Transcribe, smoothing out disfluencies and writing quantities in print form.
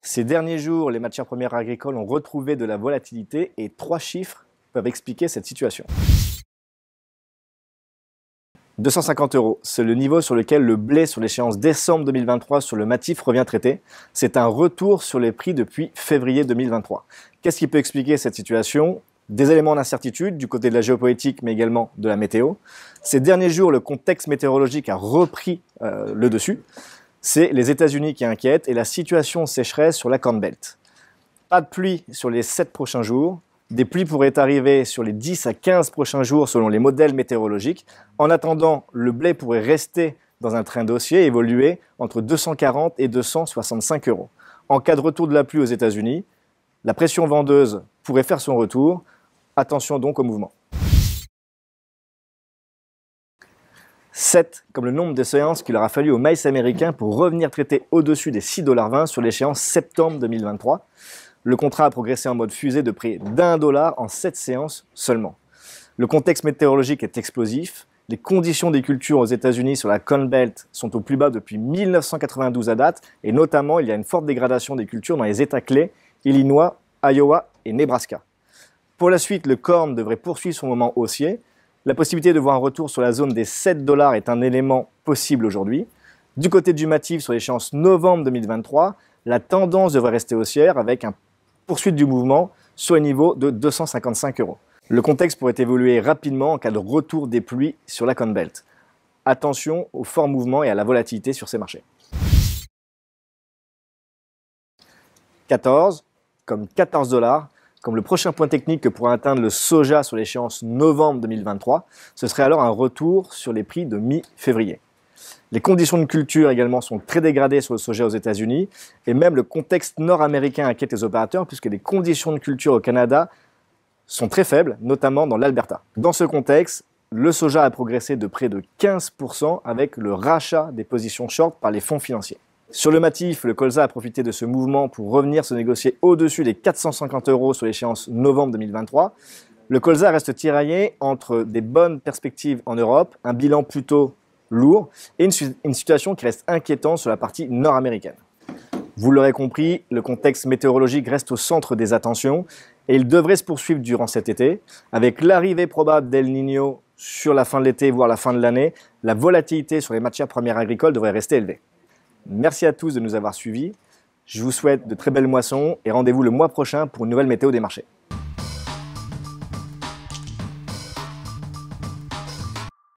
Ces derniers jours, les matières premières agricoles ont retrouvé de la volatilité et 3 chiffres peuvent expliquer cette situation. 250 €, c'est le niveau sur lequel le blé sur l'échéance décembre 2023 sur le Matif revient traité. C'est un retour sur les prix depuis février 2023. Qu'est-ce qui peut expliquer cette situation ? Des éléments d'incertitude du côté de la géopolitique, mais également de la météo. Ces derniers jours, le contexte météorologique a repris le dessus. C'est les États-Unis qui inquiètent et la situation sécheresse sur la Corn Belt. Pas de pluie sur les 7 prochains jours. Des pluies pourraient arriver sur les 10 à 15 prochains jours selon les modèles météorologiques. En attendant, le blé pourrait rester dans un train haussier et évoluer entre 240 et 265 €. En cas de retour de la pluie aux États-Unis, la pression vendeuse pourrait faire son retour. Attention donc au mouvement. 7, comme le nombre de séances qu'il aura fallu au maïs américain pour revenir traiter au-dessus des 6,20 $ sur l'échéance septembre 2023. Le contrat a progressé en mode fusée de près d'1 $ en 7 séances seulement. Le contexte météorologique est explosif. Les conditions des cultures aux États-Unis sur la Corn Belt sont au plus bas depuis 1992 à date, et notamment il y a une forte dégradation des cultures dans les États clés, Illinois, Iowa et Nebraska. Pour la suite, le corn devrait poursuivre son moment haussier. La possibilité de voir un retour sur la zone des 7 $ est un élément possible aujourd'hui. Du côté du Matif, sur l'échéance novembre 2023, la tendance devrait rester haussière avec une poursuite du mouvement sur les niveaux de 255 €. Le contexte pourrait évoluer rapidement en cas de retour des pluies sur la Corn Belt. Attention aux forts mouvements et à la volatilité sur ces marchés. 14, comme 14 $, comme le prochain point technique que pourra atteindre le soja sur l'échéance novembre 2023, ce serait alors un retour sur les prix de mi-février. Les conditions de culture également sont très dégradées sur le soja aux États-Unis et même le contexte nord-américain inquiète les opérateurs puisque les conditions de culture au Canada sont très faibles, notamment dans l'Alberta. Dans ce contexte, le soja a progressé de près de 15% avec le rachat des positions short par les fonds financiers. Sur le Matif, le colza a profité de ce mouvement pour revenir se négocier au-dessus des 450 € sur l'échéance novembre 2023. Le colza reste tiraillé entre des bonnes perspectives en Europe, un bilan plutôt lourd et une situation qui reste inquiétante sur la partie nord-américaine. Vous l'aurez compris, le contexte météorologique reste au centre des attentions et il devrait se poursuivre durant cet été. Avec l'arrivée probable d'El Niño sur la fin de l'été, voire la fin de l'année, la volatilité sur les matières premières agricoles devrait rester élevée. Merci à tous de nous avoir suivis. Je vous souhaite de très belles moissons et rendez-vous le mois prochain pour une nouvelle météo des marchés.